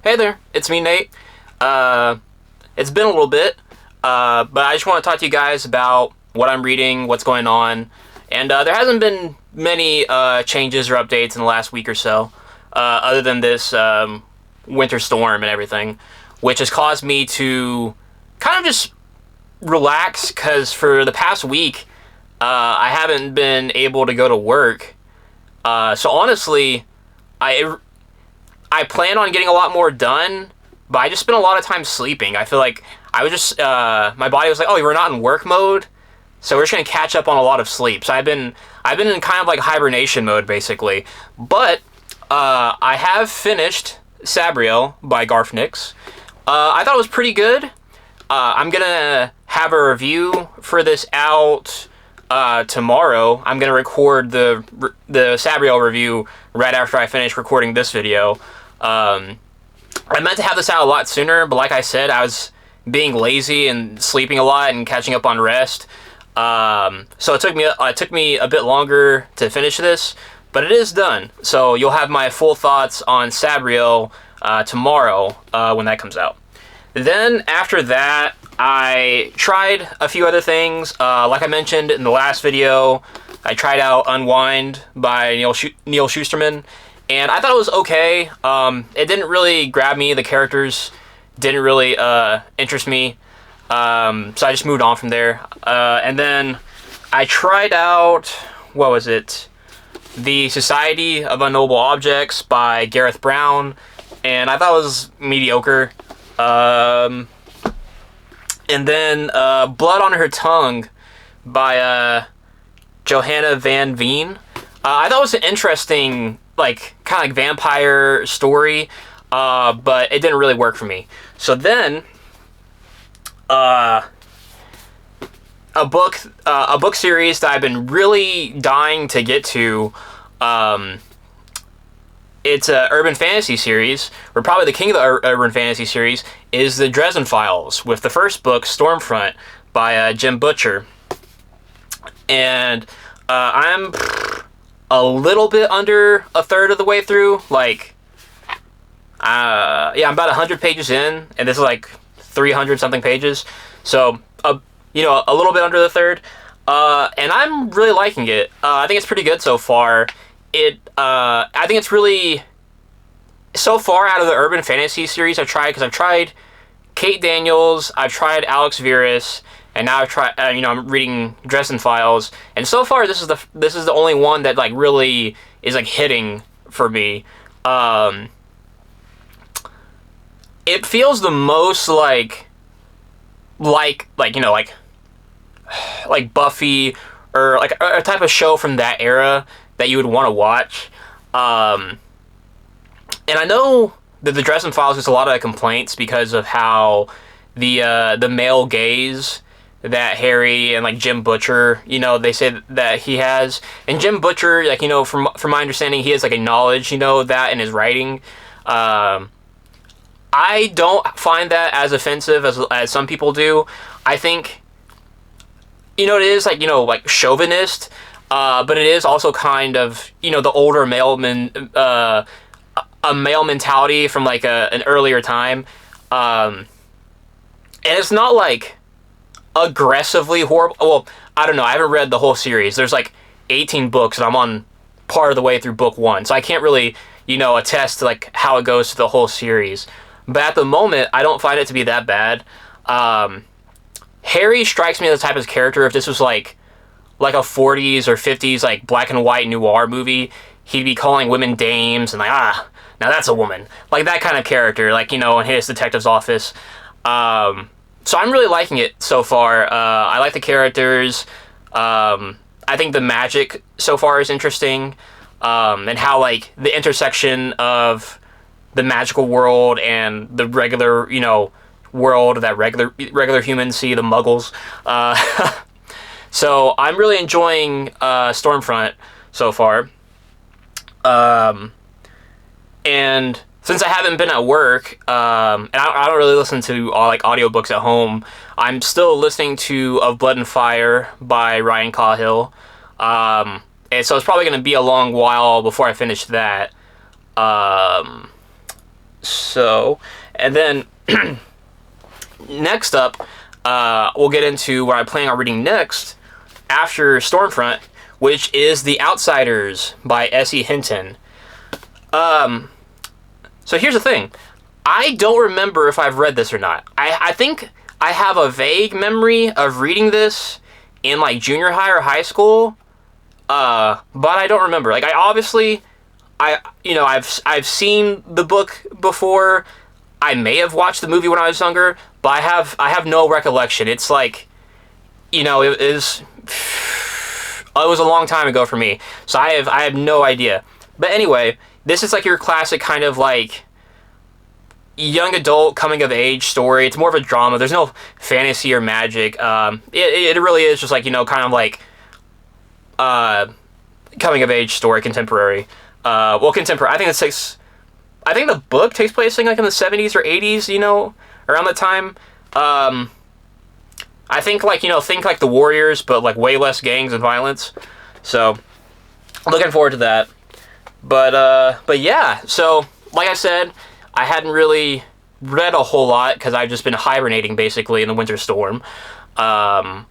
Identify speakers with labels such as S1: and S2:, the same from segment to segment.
S1: Hey there, it's me, Nate. It's been a little bit, but I just want to talk to you guys about what I'm reading, what's going on, and there hasn't been many changes or updates in the last week or so, other than this winter storm and everything, which has caused me to kind of just relax, because for the past week, I haven't been able to go to work. So honestly, I plan on getting a lot more done, but I just spent a lot of time sleeping. I feel like I was just, my body was like, oh, we're not in work mode, so we're just gonna catch up on a lot of sleep. So I've been in kind of like hibernation mode, basically. But, I have finished Sabriel by Garth Nix. I thought it was pretty good. I'm gonna have a review for this out tomorrow. I'm gonna record the Sabriel review right after I finish recording this video. I meant to have this out a lot sooner, but like I said, I was being lazy and sleeping a lot and catching up on rest. So it took me a bit longer to finish this, but it is done. So you'll have my full thoughts on Sabriel tomorrow when that comes out. Then after that, I tried a few other things. Like I mentioned in the last video, I tried out Unwind by Neil Shusterman, and I thought it was okay. It didn't really grab me. The characters didn't really interest me, so I just moved on from there. And then I tried out, what was it? The Society of Unknowable Objects by Gareth Brown, and I thought it was mediocre. And then Blood on Her Tongue by Johanna Van Veen. I thought it was an interesting, like, kind of like vampire story, but it didn't really work for me. So then, a book series that I've been really dying to get to. It's an urban fantasy series, or probably the king of the urban fantasy series, is the Dresden Files, with the first book, Stormfront, by Jim Butcher. And I'm a little bit under a third of the way through. Like, I'm about 100 pages in, and this is like 300 something pages. So, a little bit under the third. And I'm really liking it. I think it's pretty good so far. I think it's really, so far out of the urban fantasy series I've tried Kate Daniels, I've tried Alex Verus, and now I've tried, I'm reading Dresden Files, and so far this is the only one that, like, really is, like, hitting for me. It feels the most like Buffy, or like a type of show from that era that you would want to watch. And I know that the Dresden Files gets a lot of complaints because of how the male gaze that Harry and, like, Jim Butcher, they say that he has. And Jim Butcher, like, from my understanding, he has, like, a knowledge, that in his writing. I don't find that as offensive as some people do. I think, it is, like chauvinist, but it is also kind of, the older a male mentality from, like, an earlier time. And it's not, like, aggressively horrible. Well, I don't know. I haven't read the whole series. There's, like, 18 books, and I'm on part of the way through book 1. So I can't really, attest to, like, how it goes to the whole series. But at the moment, I don't find it to be that bad. Harry strikes me as the type of character, if this was, like a 40s or 50s, like, black and white noir movie, he'd be calling women dames, and, like, now that's a woman. Like, that kind of character, like, in his detective's office. So I'm really liking it so far. I like the characters. I think the magic so far is interesting. And how, like, the intersection of the magical world and the regular, world that regular humans see, the muggles. So I'm really enjoying Stormfront so far. And since I haven't been at work, and I don't really listen to like audiobooks at home, I'm still listening to Of Blood and Fire by Ryan Cahill. And so it's probably going to be a long while before I finish that. So, and then next up, we'll get into what I'm planning on reading next after Stormfront, which is The Outsiders by S.E. Hinton. So here's the thing. I don't remember if I've read this or not. I think I have a vague memory of reading this in like junior high or high school, but I don't remember. Like I've seen the book before. I may have watched the movie when I was younger, but I have no recollection. It's like, it was a long time ago for me, so I have no idea. But anyway, this is like your classic kind of like young adult coming of age story. It's more of a drama. There's no fantasy or magic. It really is just like, kind of like coming of age story, contemporary. Contemporary. I think the book takes place like in the 70s or 80s. Around the time. I think like think like the Warriors, but like way less gangs and violence. So looking forward to that. But yeah. So like I said, I hadn't really read a whole lot because I've just been hibernating basically in the winter storm,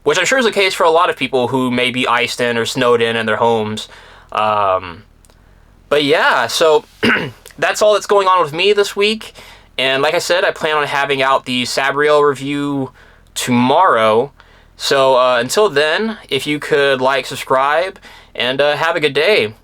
S1: which I'm sure is the case for a lot of people who may be iced in or snowed in their homes. But yeah, so that's all that's going on with me this week. And like I said, I plan on having out the Sabriel review tomorrow. So until then, if you could like, subscribe, and have a good day.